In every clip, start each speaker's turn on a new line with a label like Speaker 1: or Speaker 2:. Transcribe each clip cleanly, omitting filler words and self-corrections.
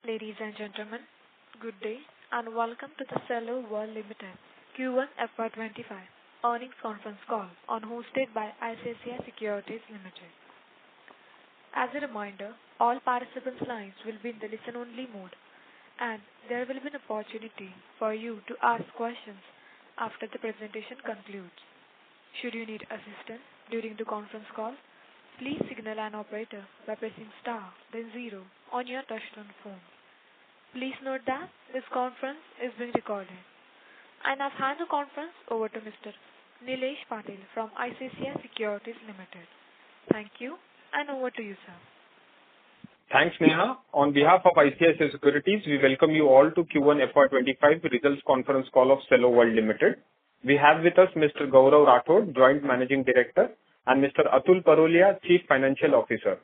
Speaker 1: Ladies and gentlemen, good day and welcome to the Cello World Limited Q1 FY'25 earnings conference call hosted by ICICI Securities Limited. As a reminder, all participants' lines will be in the listen-only mode and there will be an opportunity for you to ask questions after the presentation concludes. Should you need assistance during the conference call, please signal an operator by pressing star then 0 on your touchtone phone. Please note that this conference is being recorded. I now hand the conference over to Mr. Nilesh Patil from ICICI Securities Limited. Thank you and over to you, sir.
Speaker 2: Thanks, Neha. On behalf of ICICI Securities, we welcome you all to Q1 FY'25 results conference call of Cello World Limited. We have with us Mr. Gaurav Rathod, Joint Managing Director, and Mr. Atul Parolia, Chief Financial Officer.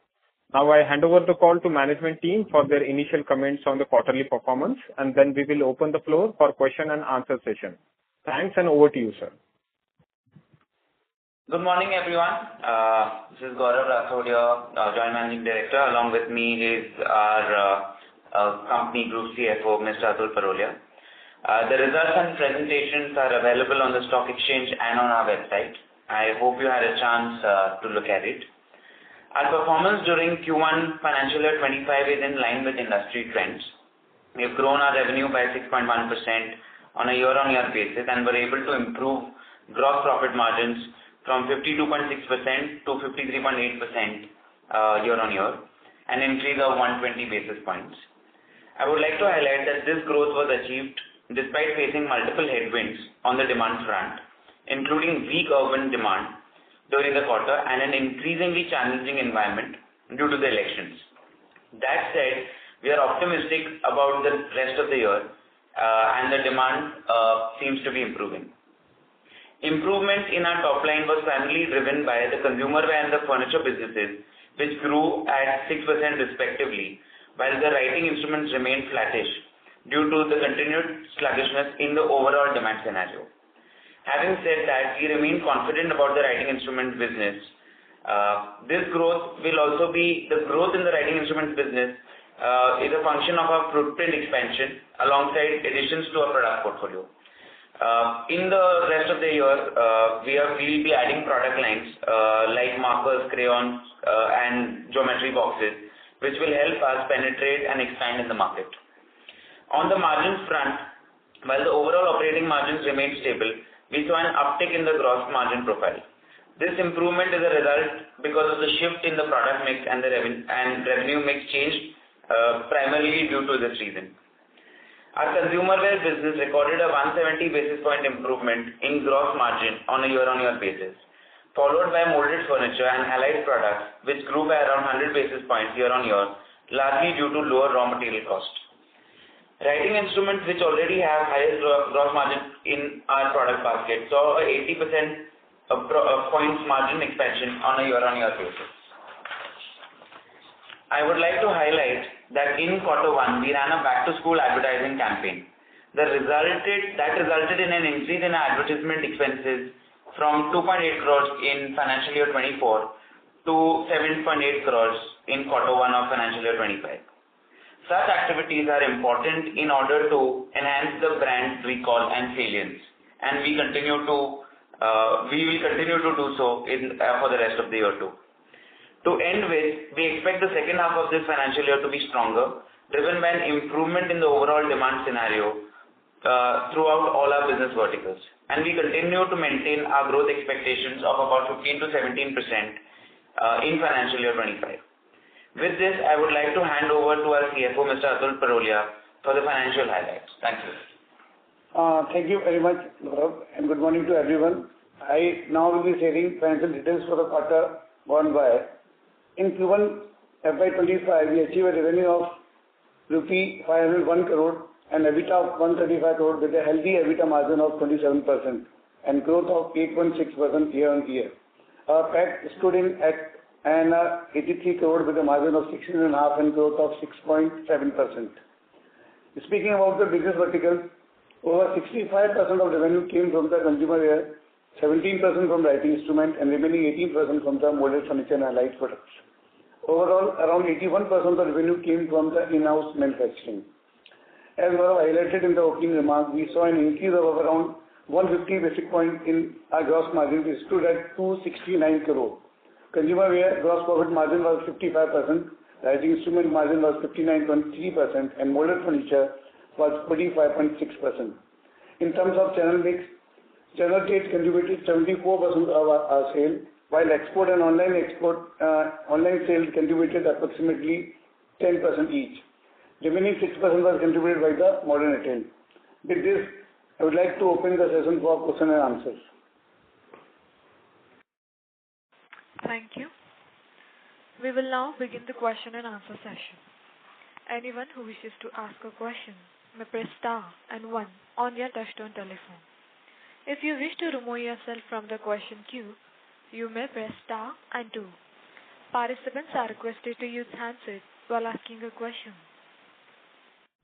Speaker 2: Now I hand over the call to management team for their initial comments on the quarterly performance, and then we will open the floor for question and answer session. Thanks, and over to you, sir.
Speaker 3: Good morning, everyone. This is Gaurav Rathod, Joint Managing Director. Along with me is our company group CFO, Mr. Atul Parolia. The results and presentations are available on the stock exchange and on our website. I hope you had a chance to look at it. Our performance during Q1 financial year 25 is in line with industry trends. We have grown our revenue by 6.1% on a year-on-year basis and were able to improve gross profit margins from 52.6% to 53.8% year-on-year, an increase of 120 basis points. I would like to highlight that this growth was achieved despite facing multiple headwinds on the demand front, including weak urban demand during the quarter and an increasingly challenging environment due to the elections. That said, we are optimistic about the rest of the year and the demand seems to be improving. Improvement in our top line was primarily driven by the consumer wear and the furniture businesses, which grew at 6% respectively, while the writing instruments remained flattish due to the continued sluggishness in the overall demand scenario. Having said that, we remain confident about the writing instrument business. This growth will also be, the growth in the writing instruments business is a function of our footprint expansion alongside additions to our product portfolio. In the rest of the year, we will be adding product lines like markers, crayons, and geometry boxes, which will help us penetrate and expand in the market. On the margins front, while the overall operating margins remain stable, we saw an uptick in the gross margin profile. This improvement is a result because of the shift in the product mix and the revenue mix change, primarily due to this reason. Our consumer wear business recorded a 170 basis point improvement in gross margin on a year-on-year basis, followed by molded furniture and allied products, which grew by around 100 basis points year-on-year, largely due to lower raw material cost. Writing instruments, which already have highest gross margin in our product basket, saw a 80% points margin expansion on a year-on-year basis. I would like to highlight that in Q1, we ran a back-to-school advertising campaign. That resulted in an increase in our advertisement expenses from 2.8 crores in financial year 24 to 7.8 crores in Q1 of financial year 25. Such activities are important in order to enhance the brand recall and salience, and we will continue to do so for the rest of the year too. To end with, we expect the second half of this financial year to be stronger, driven by an improvement in the overall demand scenario throughout all our business verticals, and we continue to maintain our growth expectations of about 15 to 17% in financial year 25. With this, I would like to hand over to our CFO, Mr. Atul Parolia, for the financial highlights. Thank you.
Speaker 4: Thank you very much, Gaurav, and good morning to everyone. I now will be sharing financial details for the quarter gone by. In Q1 FY'25, we achieved a revenue of rupee 501 crore and EBITDA of 135 crore with a healthy EBITDA margin of 27% and growth of 8.6% year-on-year. Our PAT stood in at 83 crore with a margin of 16.5% and growth of 6.7%. Speaking about the business verticals, over 65% of revenue came from the consumer wear, 17% from writing instrument, and remaining 18% from the molded furniture and allied products. Overall, around 81% of the revenue came from the in-house manufacturing. As Gaurav highlighted in the opening remarks, we saw an increase of around 150 basis points in our gross margin, which stood at 269 crore. Consumer wear gross profit margin was 55%, writing instrument margin was 59.3%, and molded furniture was 45.6%. In terms of channel mix, channel trade contributed 74% of our sale, while export and online sales contributed approximately 10% each. Remaining 6% was contributed by the modern retail. With this, I would like to open the session for question and answers.
Speaker 1: Thank you. We will now begin the question and answer session. Anyone who wishes to ask a question may press star and 1 on your touchtone telephone. If you wish to remove yourself from the question queue, you may press star and 2. Participants are requested to use handsets while asking a question.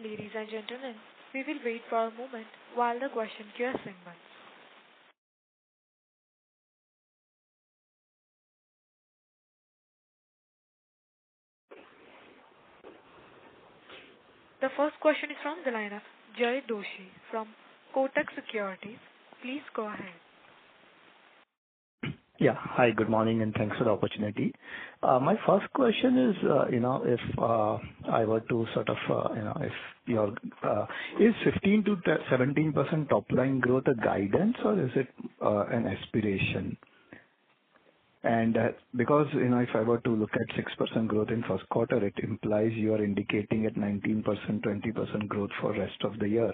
Speaker 1: Ladies and gentlemen, we will wait for a moment while the question queue assembles. The first question is from the line of Jay Doshi from Kotak Securities. Please go ahead.
Speaker 5: Yeah. Hi, good morning, and thanks for the opportunity. My first question is, if I were to sort of, if your is 15 to 17% top line growth a guidance or is it an aspiration? And because, if I were to look at 6% growth in first quarter, it implies you are indicating at 19%, 20% growth for rest of the year.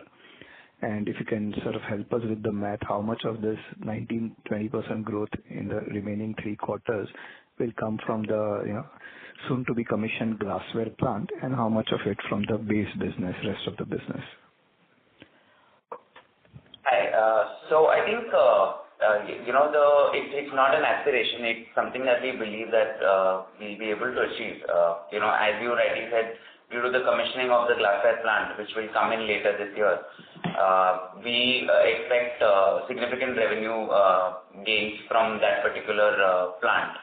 Speaker 5: And if you can sort of help us with the math, how much of this 19-20% growth in the remaining 3 quarters will come from the soon to be commissioned glassware plant, and how much of it from the base business, rest of the business?
Speaker 3: Hi. So I think it's not an aspiration. It's something that we believe that we'll be able to achieve. As you rightly said, due to the commissioning of the glassware plant, which will come in later this year, we expect significant revenue gains from that particular plant.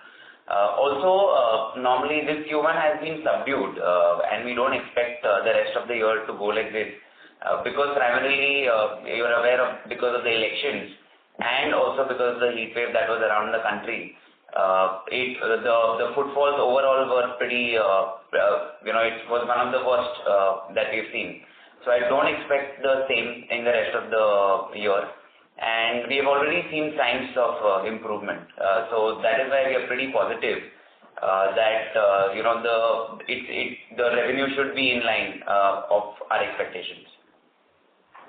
Speaker 3: Also, normally this Q1 has been subdued, and we don't expect the rest of the year to go like this, because primarily you're aware of because of the elections and also because of the heat wave that was around the country. The footfalls overall were pretty, it was one of the worst that we've seen. So I don't expect the same in the rest of the year. And we have already seen signs of improvement. So that is why we are pretty positive that, the revenue should be in line of our expectations.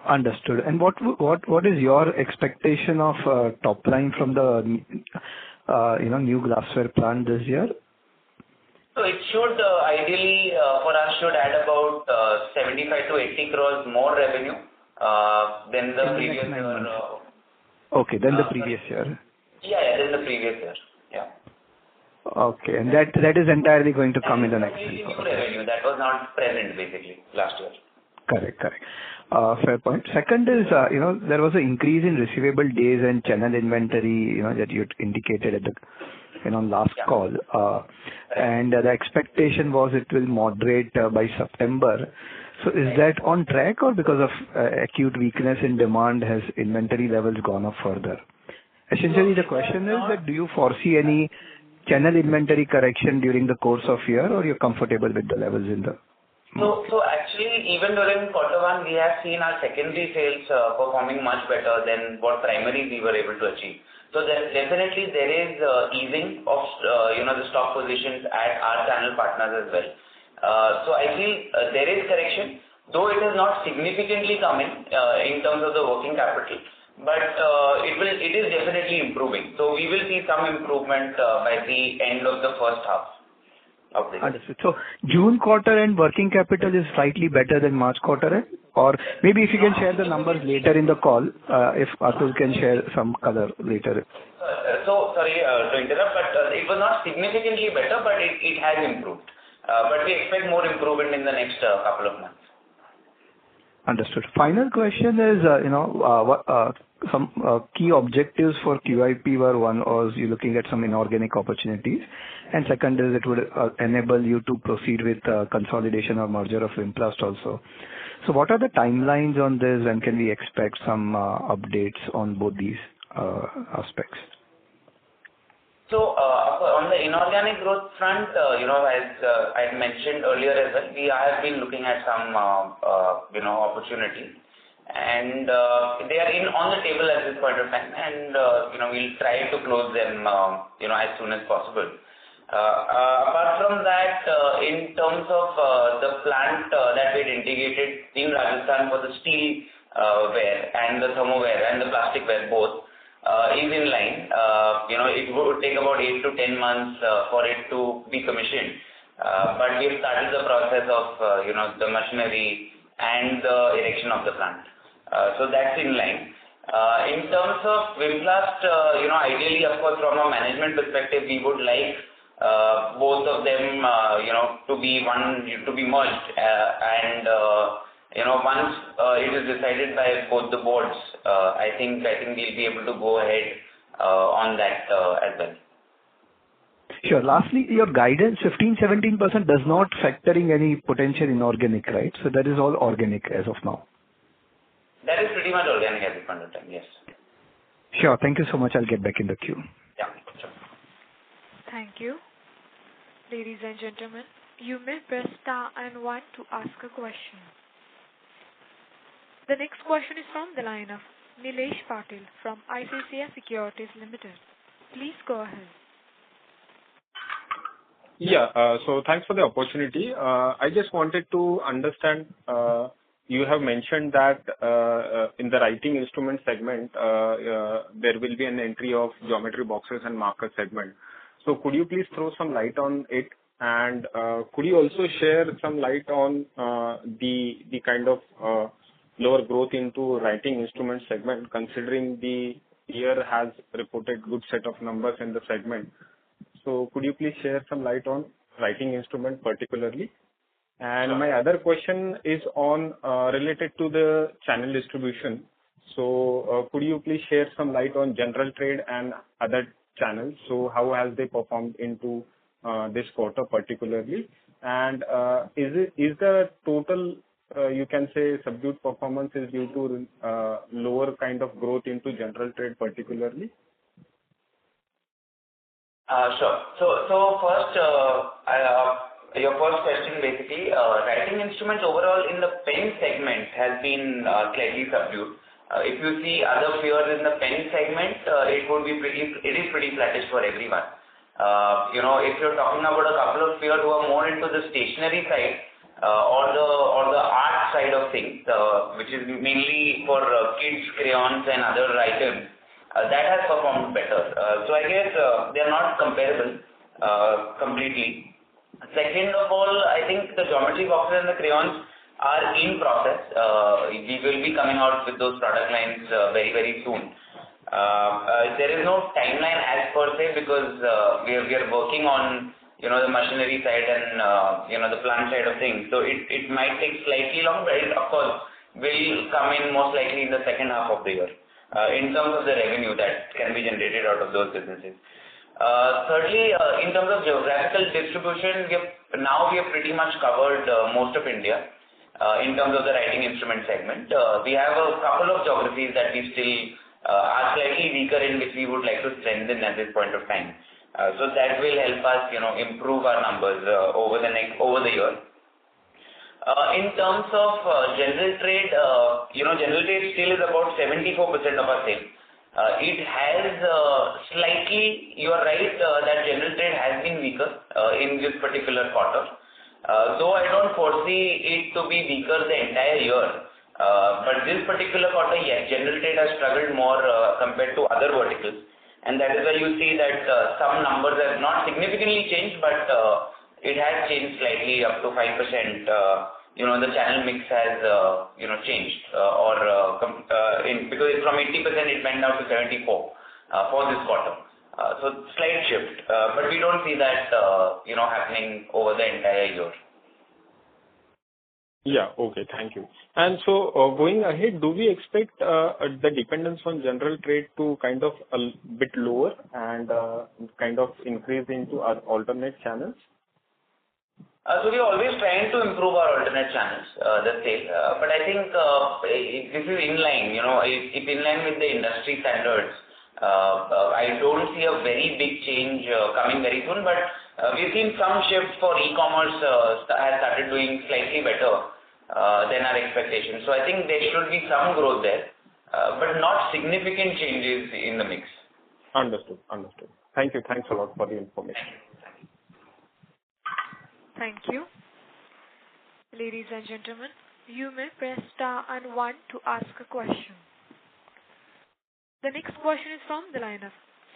Speaker 5: Understood. And what is your expectation of top line from the new glassware plant this year?
Speaker 3: So it should ideally for us should add about 75 to 80 crores more revenue than the previous year.
Speaker 5: Okay, than the previous year.
Speaker 3: Yeah, than the previous year. Yeah.
Speaker 5: Okay, and that is entirely going to come in the next year.
Speaker 3: New revenue that was not present basically last year.
Speaker 5: Correct. Fair point. Second is, there was an increase in receivable days and channel inventory, that you indicated at the, last call. And the expectation was it will moderate by September. So is that on track, or because of acute weakness in demand has inventory levels gone up further? Essentially, the question is that do you foresee any channel inventory correction during the course of year, or you're comfortable with the levels in the
Speaker 3: So actually, even during quarter one, we have seen our secondary sales performing much better than what primary we were able to achieve. So definitely there is easing of the stock positions at our channel partners as well. So I feel there is correction, though it is not significantly coming in terms of the working capital, but it is definitely improving. So we will see some improvement by the end of the first half.
Speaker 5: Understood. So June quarter and working capital is slightly better than March quarter end? Or maybe if you can share the numbers later in the call, if Atul can share some color later.
Speaker 3: So sorry to interrupt, but it was not significantly better, but it has improved. But we expect more improvement in the next couple of months.
Speaker 5: Understood. Final question is, some key objectives for QIP were, one was you're looking at some inorganic opportunities, and second is it would enable you to proceed with consolidation or merger of Implast also. So what are the timelines on this, and can we expect some updates on both these aspects?
Speaker 3: So on the inorganic growth front, as I mentioned earlier as well, we have been looking at some opportunities, and they are on the table at this point of time, and we'll try to close them as soon as possible. Apart from that, in terms of the plant that we had integrated in Rajasthan for the steel ware and the thermoware and the plastic ware both is in line. It would take about 8 to 10 months for it to be commissioned. But we have started the process of the machinery and the erection of the plant. So that's in line. In terms of Implast, ideally, of course, from a management perspective, we would like both of them, to be merged, and once it is decided by both the boards, I think we'll be able to go ahead on that as well.
Speaker 5: Sure. Lastly, your guidance 15-17% does not factor in any potential inorganic, right? So that is all organic as of now.
Speaker 3: That is pretty much organic at this point of time. Yes.
Speaker 5: Sure. Thank you so much. I'll get back in the queue.
Speaker 3: Yeah. Sure.
Speaker 1: Thank you. Ladies and gentlemen, you may press star and 1 to ask a question. The next question is from the line of Nilesh Patil from ICICI Securities Limited. Please go ahead.
Speaker 2: Yeah, so thanks for the opportunity. I just wanted to understand, you have mentioned that in the writing instrument segment, there will be an entry of geometry boxes and marker segment. So could you please throw some light on it, and could you also share some light on the kind of lower growth into writing instrument segment, considering the year has reported good set of numbers in the segment? So could you please share some light on writing instrument particularly? And my other question is on related to the channel distribution. So could you please share some light on general trade and other channels? So how has they performed into this quarter particularly? And is the total you can say subdued performance is due to lower kind of growth into general trade particularly?
Speaker 3: Sure. So first, your first question basically, writing instruments overall in the pen segment has been slightly subdued. If you see other peers in the pen segment, it is pretty flattish for everyone. If you're talking about a couple of peers who are more into the stationery side or the art side of things, which is mainly for kids, crayons and other items, that has performed better. So I guess they are not comparable completely. Second of all, I think the geometry boxes and the crayons are in process. We will be coming out with those product lines very, very soon. There is no timeline as per se, because we are working on the machinery side and the plant side of things. So it might take slightly long, but it of course will come in most likely in the second half of the year in terms of the revenue that can be generated out of those businesses. Thirdly, in terms of geographical distribution, we have pretty much covered most of India in terms of the writing instrument segment. We have a couple of geographies that we still are slightly weaker in, which we would like to strengthen at this point of time. So that will help us, improve our numbers over the year. In terms of general trade, general trade still is about 74% of our sales. It has slightly, you are right, that general trade has been weaker in this particular quarter. Though I don't foresee it to be weaker the entire year. But this particular quarter, yes, general trade has struggled more compared to other verticals. And that is why you see that some numbers have not significantly changed, but it has changed slightly up to 5%. The channel mix has changed, because from 80% it went down to 74 for this quarter. So slight shift, but we don't see that happening over the entire year.
Speaker 2: Yeah. Okay. Thank you. And so, going ahead, do we expect the dependence on general trade to kind of a bit lower and kind of increase into our alternate channels?
Speaker 3: So we're always trying to improve our alternate channels, the sale. But I think this is in line, it's in line with the industry standards. I don't see a very big change coming very soon, but we've seen some shifts for e-commerce has started doing slightly better than our expectations. So I think there should be some growth there, but not significant changes in the mix.
Speaker 2: Understood. Thank you. Thanks a lot for the information.
Speaker 1: Thank you. Ladies and gentlemen, you may press star and 1 to ask a question. The next question is from the line of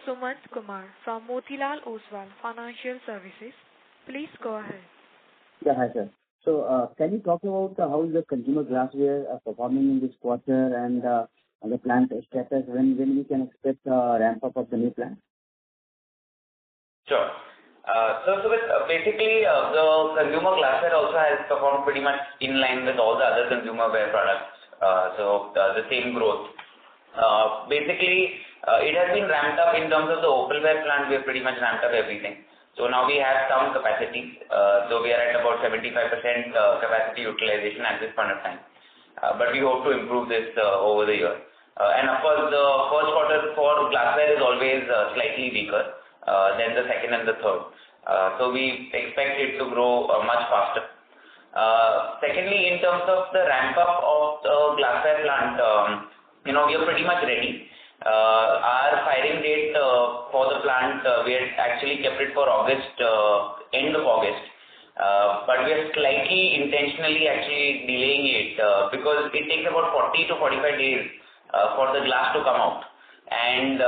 Speaker 1: Sumant Kumar from Motilal Oswal Financial Services. Please go ahead.
Speaker 6: Yeah, hi sir. So can you talk about how is the consumer glassware performing in this quarter and the plant status, when we can expect ramp up of the new plant?
Speaker 3: Sure. Basically, the consumer glassware also has performed pretty much in line with all the other consumer wear products. The same growth. Basically, it has been ramped up in terms of the opalware plant. We have pretty much ramped up everything. So now we have some capacity. So we are at about 75% capacity utilization at this point of time. But we hope to improve this over the year. And of course, the first quarter for glassware is always slightly weaker than the second and the third. So we expect it to grow much faster. Secondly, in terms of the ramp up of the glassware plant, we are pretty much ready. Our firing date for the plant, we had actually kept it for August, end of August. But we are slightly intentionally actually delaying it because it takes about 40 to 45 days for the glass to come out. And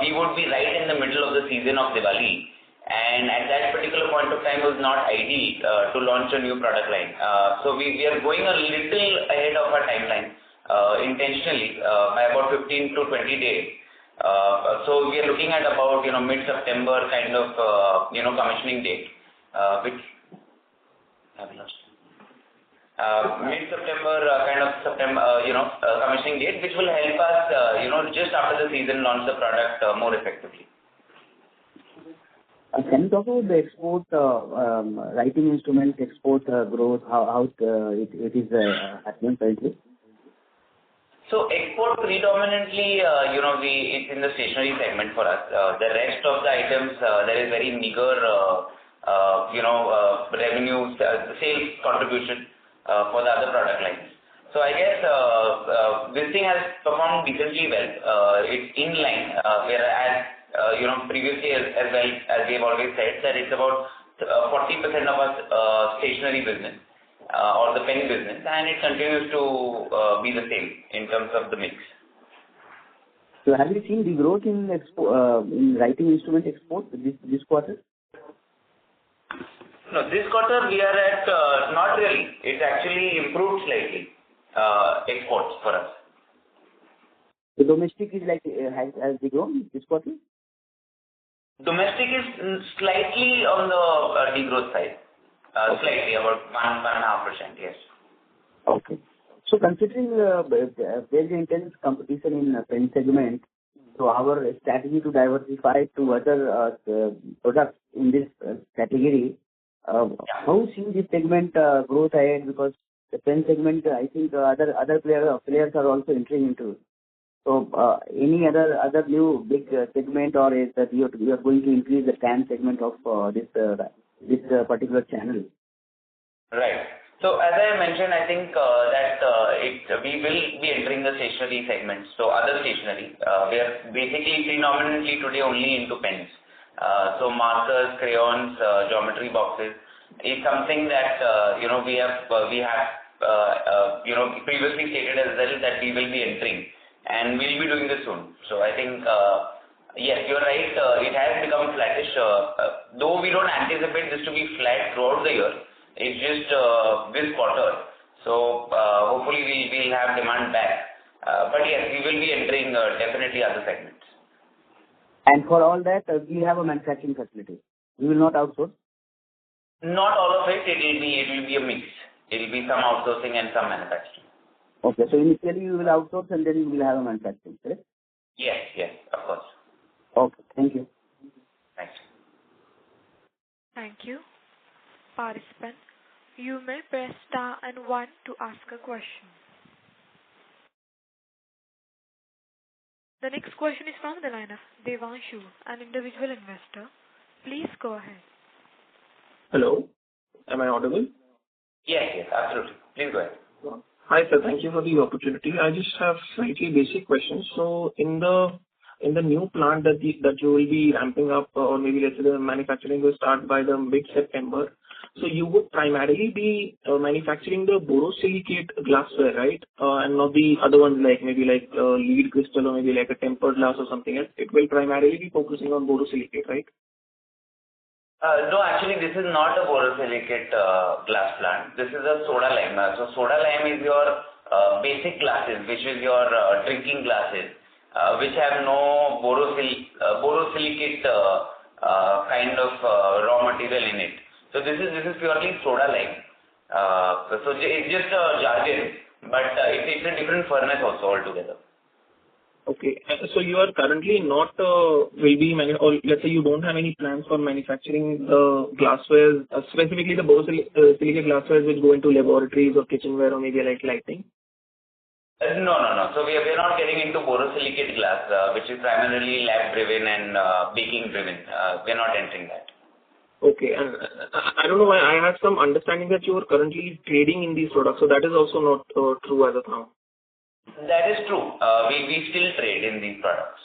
Speaker 3: we would be right in the middle of the season of Diwali. And at that particular point of time, it was not ideal to launch a new product line. So we are going a little ahead of our timeline intentionally by about 15 to 20 days. So we are looking at about mid-September kind of commissioning date, which mid-September kind of September commissioning date, which will help us just after the season launch the product more effectively.
Speaker 6: Can you talk about the export writing instrument export growth? How it is happening currently?
Speaker 3: So export predominantly, it's in the stationery segment for us. The rest of the items, there is very meager, revenue, sales contribution for the other product lines. So I guess this thing has performed decently well. It's in line, whereas previously as well as we have always said that it's about 40% of our stationery business or the pen business, and it continues to be the same in terms of the mix.
Speaker 6: So have you seen the growth in writing instrument export this quarter?
Speaker 3: No, this quarter we are at not really. It's actually improved slightly exports for us.
Speaker 6: The domestic is like has they grown this quarter?
Speaker 3: Domestic is slightly on the degrowth side. Slightly, about 1.5%, yes.
Speaker 6: Okay. So considering there's intense competition in the pen segment, so our strategy to diversify to other products in this category, how see this segment growth ahead? Because the pen segment, I think other players are also entering into. So any other new big segment, or is that you are going to increase the TAM segment of this particular channel?
Speaker 3: Right. So as I mentioned, I think that we will be entering the stationery segment. So other stationery, we are basically predominantly today only into pens. So markers, crayons, geometry boxes is something that we have previously stated as well that we will be entering. And we'll be doing this soon. So I think, yes, you're right. It has become flattish. Though we don't anticipate this to be flat throughout the year. It's just this quarter. So hopefully we'll have demand back. But yes, we will be entering definitely other segments.
Speaker 6: And for all that, we have a manufacturing facility. We will not outsource?
Speaker 3: Not all of it. It will be a mix. It will be some outsourcing and some manufacturing.
Speaker 6: Okay. So initially you will outsource and then you will have a manufacturing, correct?
Speaker 3: Yes, of course.
Speaker 6: Okay. Thank you.
Speaker 3: Thanks.
Speaker 1: Thank you. Participant, you may press star and 1 to ask a question. The next question is from the line of Devanshu, an individual investor. Please go ahead.
Speaker 7: Hello, am I audible?
Speaker 3: Yes, absolutely. Please go ahead.
Speaker 7: Hi, sir. Thank you for the opportunity. I just have slightly basic questions. So in the new plant that you will be ramping up, or maybe let's say the manufacturing will start by the mid-September. So you would primarily be manufacturing the borosilicate glassware, right? And not the other ones like lead crystal or maybe like a tempered glass or something else. It will primarily be focusing on borosilicate, right?
Speaker 3: No, actually, this is not a borosilicate glass plant. This is a soda lime. So soda lime is your basic glasses, which is your drinking glasses, which have no borosilicate kind of raw material in it. So this is purely soda lime. So it's just a jargon, but it's a different furnace also altogether.
Speaker 7: Okay. So you are currently not or let's say you don't have any plans for manufacturing the glassware, specifically the borosilicate glassware which go into laboratories or kitchenware or maybe like lighting?
Speaker 3: No. So we are not getting into borosilicate glass, which is primarily lab-driven and baking-driven. We are not entering that.
Speaker 7: Okay. And I don't know why I had some understanding that you are currently trading in these products. So that is also not true as of now.
Speaker 3: That is true. We still trade in these products.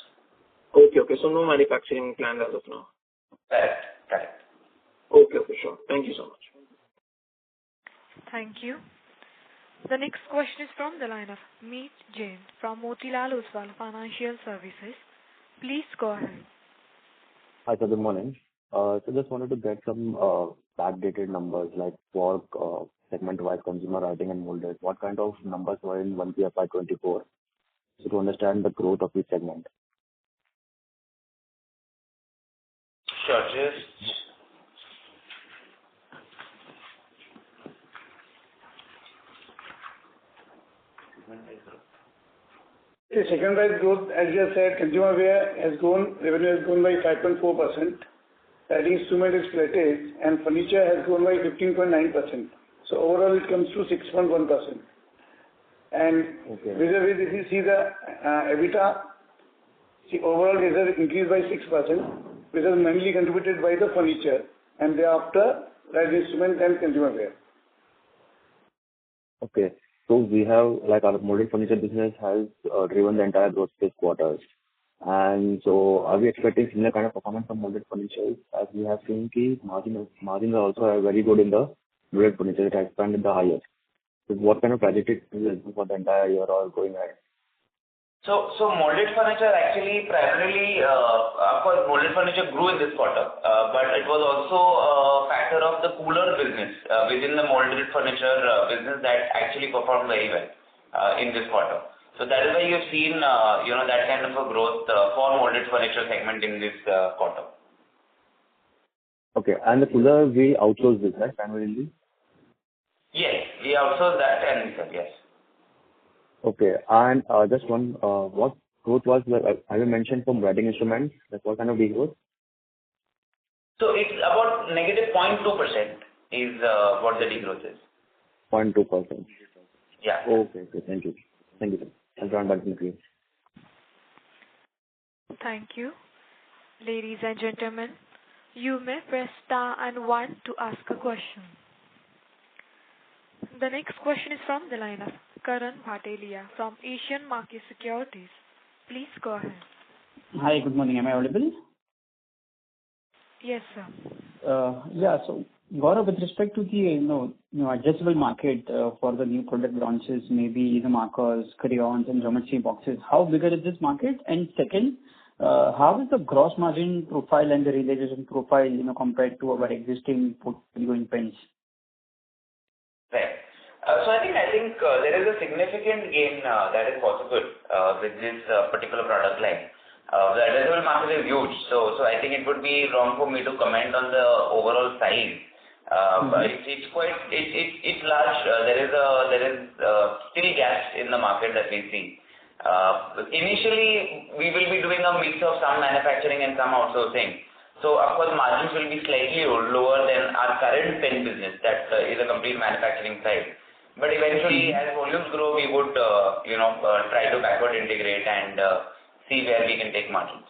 Speaker 7: Okay. So no manufacturing plan as of now.
Speaker 3: Correct.
Speaker 7: Okay, sure. Thank you so much.
Speaker 1: Thank you. The next question is from the line of Meet Jain from Motilal Oswal Financial Services. Please go ahead.
Speaker 8: Hi, sir. Good morning. So just wanted to get some backdated numbers like for segment-wise consumer writing and molded. What kind of numbers were in 1Q FY'24? So to understand the growth of each segment.
Speaker 3: Sure.
Speaker 4: The segment-wise growth, as you have said, consumer wear has grown, revenue has grown by 5.4%. Writing instrument is flattish, and furniture has grown by 15.9%. So overall, it comes to 6.1%. And vis-a-vis, if you see the EBITDA, overall it has increased by 6%, which is mainly contributed by the furniture, and thereafter writing instrument and consumer wear.
Speaker 8: Okay. So we have, like, our molded furniture business has driven the entire growth this quarter. And so are we expecting similar kind of performance from molded furniture, as we have seen margins are also very good in the molded furniture. It has expanded the highest. So what kind of trajectory is for the entire year or going ahead?
Speaker 3: So molded furniture actually primarily, of course, molded furniture grew in this quarter, but it was also a factor of the cooler business within the molded furniture business that actually performed very well in this quarter. So that is why you've seen, that kind of a growth for molded furniture segment in this quarter.
Speaker 8: Okay. And the cooler, we outsource this, right, primarily?
Speaker 3: Yes, we outsource that and yes.
Speaker 8: Okay. And just one, what growth was, have you mentioned from writing instruments? Like what kind of degrowth?
Speaker 3: So it's about negative 0.2% is what the degrowth is.
Speaker 8: 0.2%.
Speaker 3: Yeah.
Speaker 8: Okay. Thank you. Sir. I'll join back in the queue.
Speaker 1: Thank you. Ladies and gentlemen, you may press star and 1 to ask a question. The next question is from the line of Karan Bhatelia from Asian Market Securities. Please go ahead.
Speaker 9: Hi, good morning. Am I audible?
Speaker 1: Yes, sir.
Speaker 9: So Gaurav, with respect to the addressable market for the new product launches, maybe the markers, crayons, and geometry boxes, how bigger is this market? And second, how is the gross margin profile and the realization profile, compared to our existing portfolio in pens?
Speaker 3: Right. So I think there is a significant gain that is possible with this particular product line. The addressable market is huge, so I think it would be wrong for me to comment on the overall size. But it's large. There is still gaps in the market that we see. Initially, we will be doing a mix of some manufacturing and some outsourcing. So, of course, margins will be slightly lower than our current pen business that is a complete manufacturing side. But eventually, as volumes grow, we would, try to backward integrate and see where we can take margins.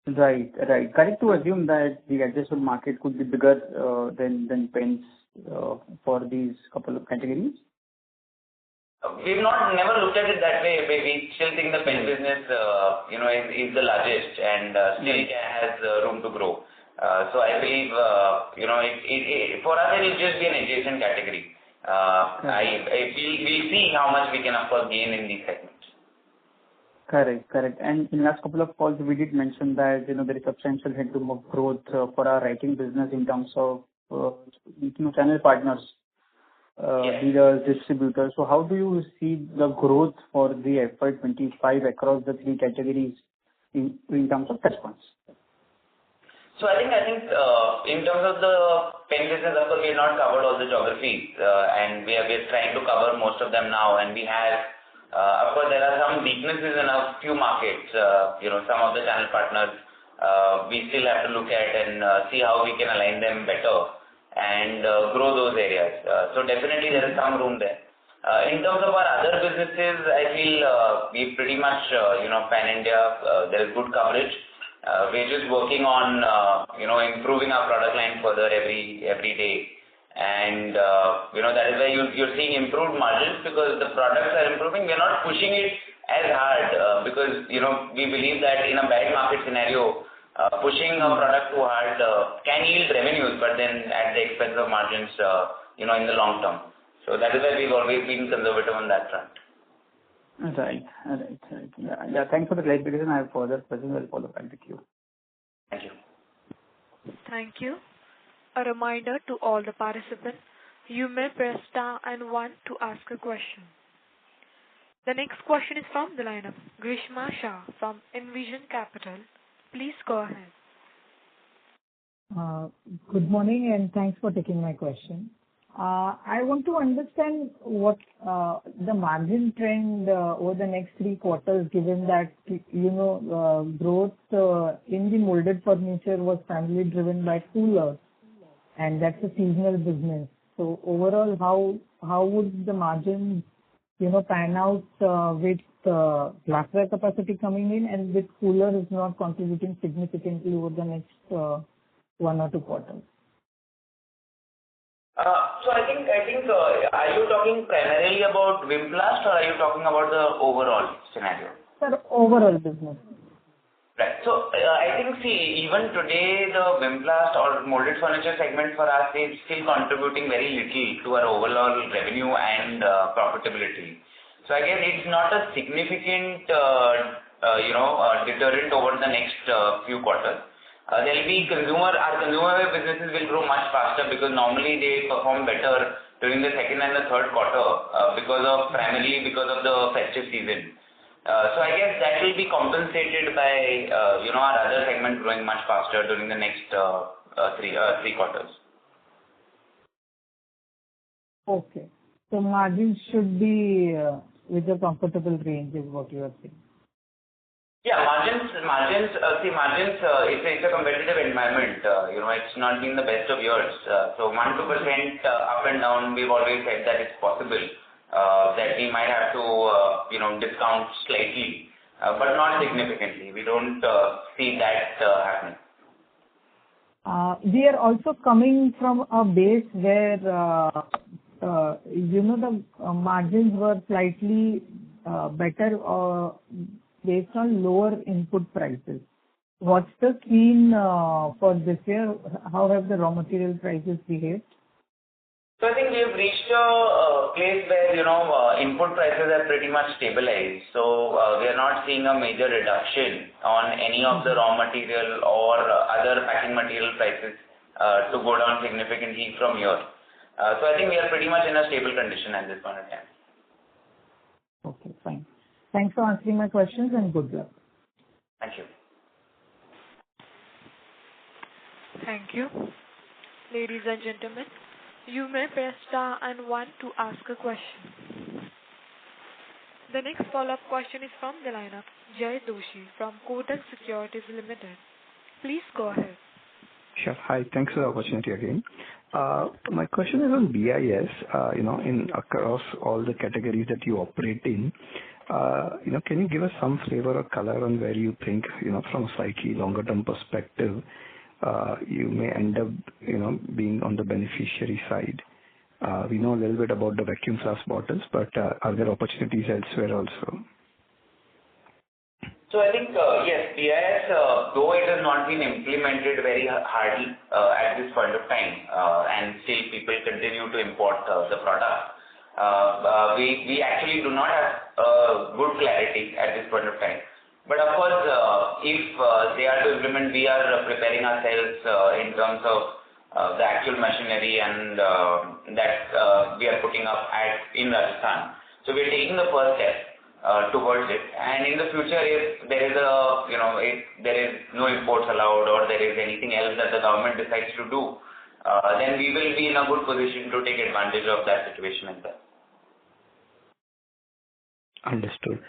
Speaker 9: Right. Correct to assume that the addressable market could be bigger than pens for these couple of categories?
Speaker 3: We've never looked at it that way. We still think the pen business, is the largest and still has room to grow. So I believe, for us it will just be an adjacent category. We'll see how much we can of course gain in these segments.
Speaker 9: Correct. And in last couple of calls, we did mention that, there is substantial headroom of growth for our writing business in terms of, channel partners, dealers, distributors. So how do you see the growth for the FY'25 across the three categories in terms of touch points?
Speaker 3: So I think in terms of the pen business, of course, we have not covered all the geographies, and we are trying to cover most of them now, and we have. Of course, there are some weaknesses in a few markets. Some of the channel partners we still have to look at and see how we can align them better and grow those areas. So definitely there is some room there. In terms of our other businesses, I feel we pretty much, pan India, there is good coverage. We're just working on, improving our product line further every day. And, that is why you're seeing improved margins because the products are improving. We're not pushing it as hard because, we believe that in a bad market scenario, pushing a product too hard can yield revenues, but then at the expense of margins, in the long term. So that is why we've always been conservative on that front.
Speaker 9: Right. Yeah. Thanks for the clarification. I have further questions. I'll follow back with you.
Speaker 3: Thank you.
Speaker 1: Thank you. A reminder to all the participants, you may press star and 1 to ask a question. The next question is from the line of Grishma Shah from Envision Capital. Please go ahead.
Speaker 10: Good morning and thanks for taking my question. I want to understand what the margin trend over the next 3 quarters, given that, growth in the molded furniture was primarily driven by coolers, and that's a seasonal business. So overall, how would the margins, pan out with glassware capacity coming in and with coolers not contributing significantly over the next 1 or 2 quarters?
Speaker 3: So I think, are you talking primarily about Vimplast or are you talking about the overall scenario?
Speaker 10: Sir, overall business.
Speaker 3: Right. So I think, even today the Vimplast or molded furniture segment for us is still contributing very little to our overall revenue and profitability. So I guess it's not a significant, deterrent over the next few quarters. There'll be our consumer businesses will grow much faster because normally they perform better during the second and the third quarter primarily because of the festive season. So I guess that will be compensated by our other segment growing much faster during the next three quarters. Okay.
Speaker 10: So margins should be with a comfortable range is what you are saying.
Speaker 3: Yeah, margins. It's a competitive environment. It's not been the best of years. So 1-2% up and down. We've always said that it's possible that we might have to discount slightly, but not significantly. We don't see that happening.
Speaker 10: We are also coming from a base where the margins were slightly better based on lower input prices. What's the scene for this year? How have the raw material prices behaved?
Speaker 3: So I think we have reached a place where input prices are pretty much stabilized. So we are not seeing a major reduction on any of the raw material or other packing material prices to go down significantly from here. So I think we are pretty much in a stable condition at this point in time.
Speaker 10: Okay, fine. Thanks for answering my questions and good luck.
Speaker 3: Thank you.
Speaker 1: Thank you. Ladies and gentlemen, you may press star and one to ask a question. The next follow-up question is from the line of Jay Doshi from Kotak Securities Limited. Please go ahead.
Speaker 5: Sure. Hi. Thanks for the opportunity again. My question is on BIS, in across all the categories that you operate in. Can you give us some flavor or color on where you think, from a slightly longer term perspective, you may end up, being on the beneficiary side? We know a little bit about the vacuum flask bottles, but are there opportunities elsewhere also?
Speaker 3: So I think, yes, BIS, though it has not been implemented very hardly at this point of time, and still people continue to import the product, we actually do not have good clarity at this point of time. But of course, if they are to implement, we are preparing ourselves in terms of the actual machinery and that we are putting up in Rajasthan. So we are taking the first step towards it, and in the future, if there is if there is no imports allowed or there is anything else that the government decides to do, then we will be in a good position to take advantage of that situation as well.
Speaker 5: Understood.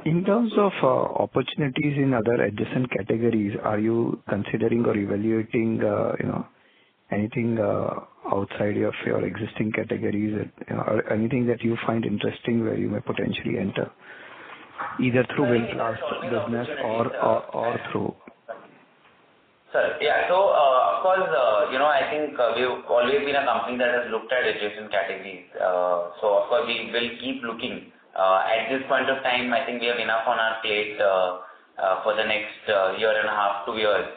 Speaker 5: In terms of opportunities in other adjacent categories, are you considering or evaluating, anything outside of your existing categories, or anything that you find interesting where you may potentially enter, either through wind blast business or through?
Speaker 3: Sir, yeah. So, of course, I think we've always been a company that has looked at adjacent categories. So, of course, we will keep looking. At this point of time, I think we have enough on our plate for the next year and a half, 2 years,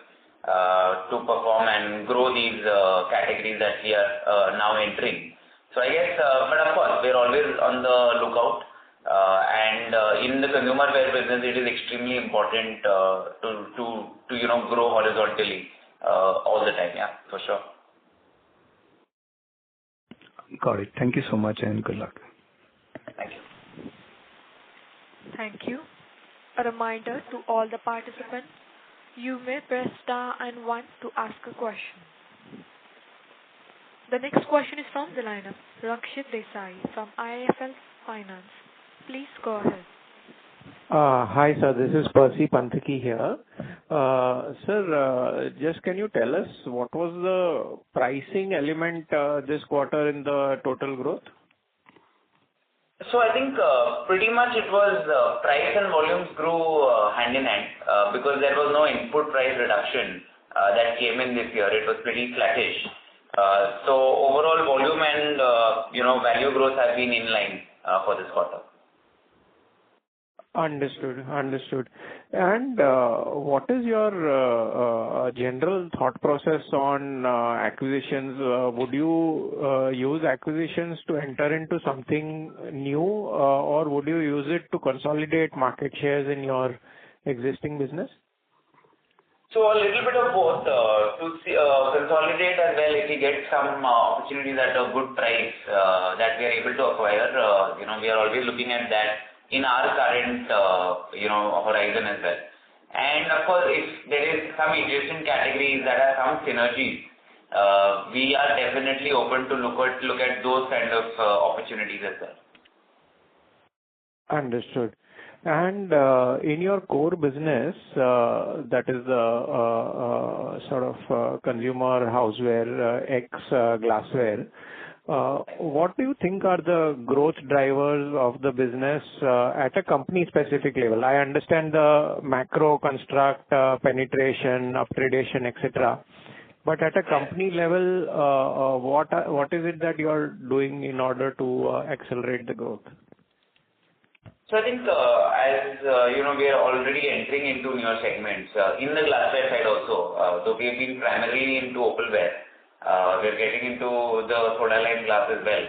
Speaker 3: to perform and grow these categories that we are now entering. So I guess, but of course, we're always on the lookout. And in the consumer wear business, it is extremely important to grow horizontally all the time. Yeah, for sure.
Speaker 5: Got it. Thank you so much and good luck.
Speaker 3: Thank you.
Speaker 1: Thank you. A reminder to all the participants, you may press star and one to ask a question. The next question is from the line of Rakshit Desai from IIFL Finance. Please go ahead.
Speaker 11: Hi, sir. This is Percy Panthaki here. Sir, just can you tell us what was the pricing element this quarter in the total growth?
Speaker 3: So I think pretty much it was price and volumes grew hand in hand because there was no input price reduction that came in this year. It was pretty flattish. So overall volume and value growth have been in line for this quarter.
Speaker 11: Understood. And what is your general thought process on acquisitions? Would you use acquisitions to enter into something new, or would you use it to consolidate market shares in your existing business?
Speaker 3: So a little bit of both. To consolidate as well, if we get some opportunities at a good price that we are able to acquire, we are always looking at that in our current, horizon as well. And of course, if there is some adjacent categories that have some synergies, we are definitely open to look at those kind of opportunities as well.
Speaker 11: Understood. And in your core business, that is the sort of consumer houseware, glassware, what do you think are the growth drivers of the business at a company specific level? I understand the macro construct, penetration, upgradation, etc. But at a company level, what is it that you are doing in order to accelerate the growth?
Speaker 3: So I think we are already entering into newer segments in the glassware side also. So we have been primarily into opalware. We're getting into the soda lime glass as well.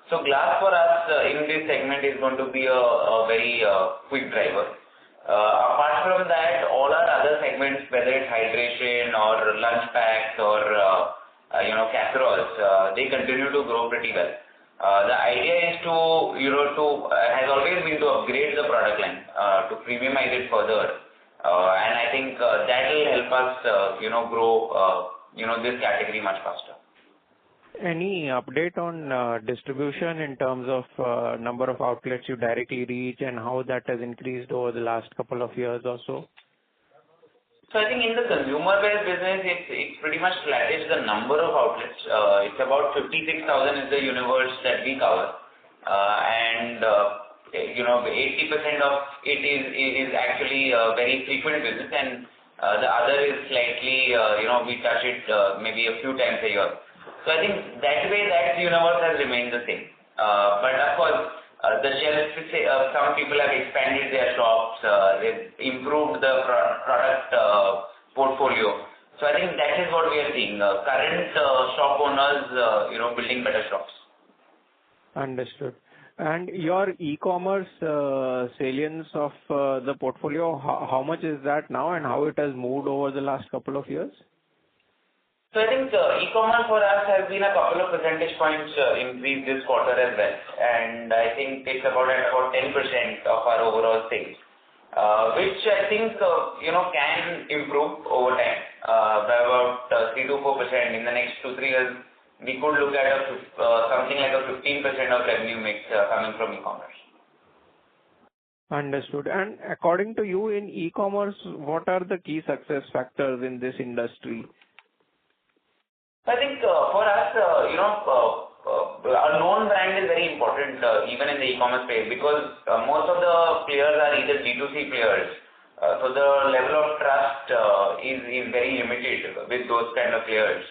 Speaker 3: So glass for us in this segment is going to be a very quick driver. Apart from that, all our other segments, whether it's hydration or lunch packs or casseroles, they continue to grow pretty well. The idea is has always been to upgrade the product line, to premiumize it further. And I think that will help us, grow this category much faster.
Speaker 11: Any update on distribution in terms of number of outlets you directly reach and how that has increased over the last couple of years or so?
Speaker 3: So I think in the consumer wear business, it's pretty much flattish the number of outlets. It's about 56,000 is the universe that we cover, and 80% of it is actually very frequent business, and the other is slightly we touch it maybe a few times a year. So I think that way that universe has remained the same. But of course, the shelves, some people have expanded their shops, they've improved the product portfolio. So I think that is what we are seeing. Current shop owners, building better shops.
Speaker 11: Understood. And your e-commerce salience of the portfolio, how much is that now and how it has moved over the last couple of years?
Speaker 3: So I think e-commerce for us has been a couple of percentage points increase this quarter as well, and I think it's about 10% of our overall sales, which I think can improve over time by about 3 to 4%. In the next 2-3 years, we could look at something like a 15% of revenue mix coming from e-commerce.
Speaker 11: Understood. And according to you, in e-commerce, what are the key success factors in this industry?
Speaker 3: I think for us, our known brand is very important even in the e-commerce space, because most of the players are either B2C players. So the level of trust is very limited with those kind of players.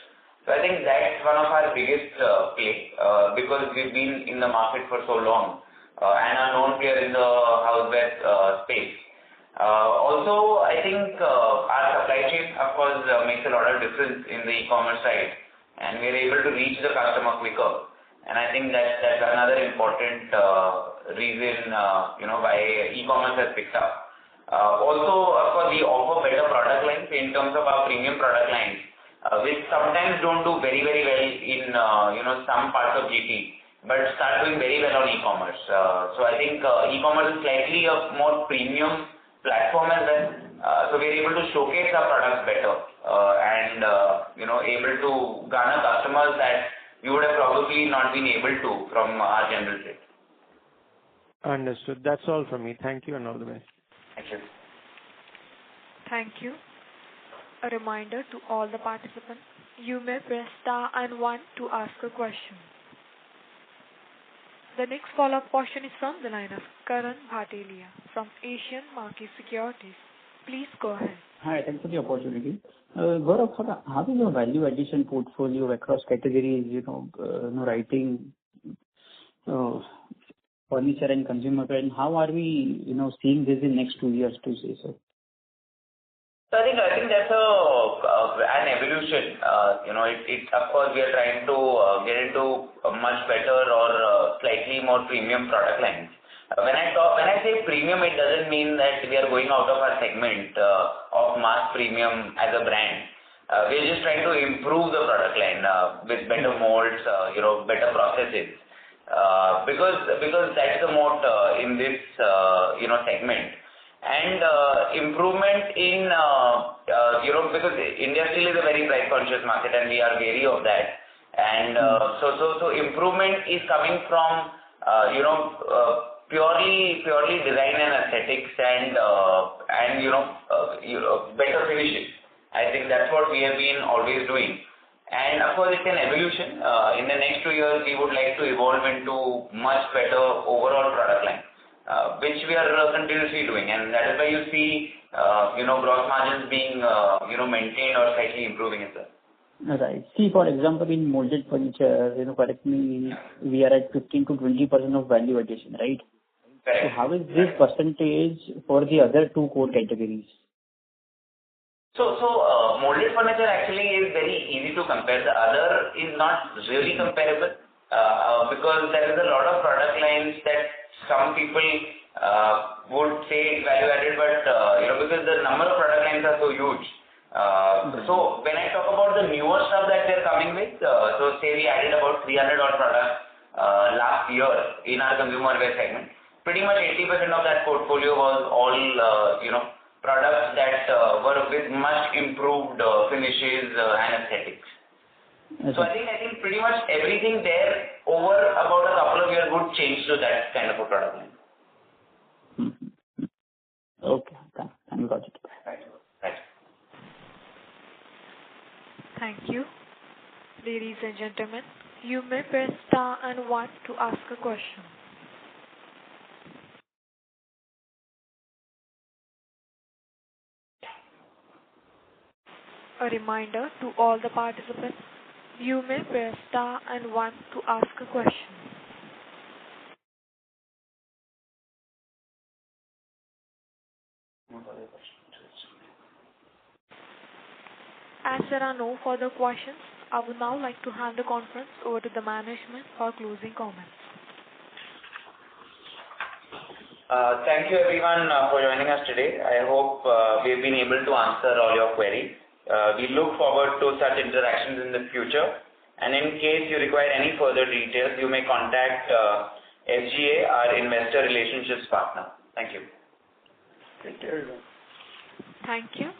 Speaker 3: So I think that's one of our biggest play because we've been in the market for so long and are known player in the houseware space. Also, I think our supply chain, of course, makes a lot of difference in the e-commerce side, and we are able to reach the customer quicker. And I think that's another important reason, why e-commerce has picked up. Also, of course, we offer better product lines in terms of our premium product lines, which sometimes don't do very, very well in, some parts of GT, but start doing very well on e-commerce. So I think e-commerce is slightly a more premium platform as well. So we're able to showcase our products better and able to garner customers that we would have probably not been able to from our general trade.
Speaker 11: Understood. That's all from me. Thank you and all the best.
Speaker 3: Thank you.
Speaker 1: Thank you. A reminder to all the participants, you may press star and 1 to ask a question. The next follow-up question is from the line of Karan Bhatelia from Asian Market Securities. Please go ahead.
Speaker 9: Hi, thanks for the opportunity. Gaurav, how is your value addition portfolio across categories, writing, furniture and consumer brand? How are we, seeing this in next 2 years to say so?
Speaker 3: So I think that's an evolution. It's of course we are trying to get into a much better or slightly more premium product lines. When I say premium, it doesn't mean that we are going out of our segment of mass premium as a brand. We're just trying to improve the product line with better molds, better processes, because that's the moat in this segment. And improvement in because India still is a very price conscious market and we are wary of that. And so improvement is coming from purely design and aesthetics and better finishing. I think that's what we have been always doing. And of course, it's an evolution. In the next 2 years, we would like to evolve into much better overall product line, which we are continuously doing. And that is why you see, gross margins being, maintained or slightly improving as well.
Speaker 9: Right. See, for example, in molded furniture, correct me, we are at 15 to 20% of value addition, right?
Speaker 3: Correct.
Speaker 9: So how is this percentage for the other 2 core categories?
Speaker 3: So molded furniture actually is very easy to compare. The other is not really comparable because there is a lot of product lines that some people would say value added, but because the number of product lines are so huge. So when I talk about the newer stuff that they're coming with, so say we added about 300 odd products last year in our consumer wear segment. Pretty much 80% of that portfolio was all products that were with much improved finishes and aesthetics.
Speaker 9: Okay.
Speaker 3: So I think pretty much everything there over about a couple of years would change to that kind of a product line.
Speaker 9: Okay. I got it.
Speaker 3: Right.
Speaker 1: Thank you. Ladies and gentlemen, you may press star and 1 to ask a question. A reminder to all the participants, you may press star and 1 to ask a question. As there are no further questions, I would now like to hand the conference over to the management for closing comments.
Speaker 3: Thank you everyone for joining us today. I hope we've been able to answer all your queries. We look forward to such interactions in the future. And in case you require any further details, you may contact SGA, our investor relationships partner. Thank you.
Speaker 4: Take care, everyone.
Speaker 1: Thank you.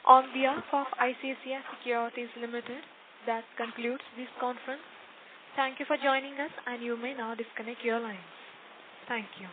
Speaker 1: On behalf of ICICI Securities Limited, that concludes this conference. Thank you for joining us, and you may now disconnect your lines. Thank you.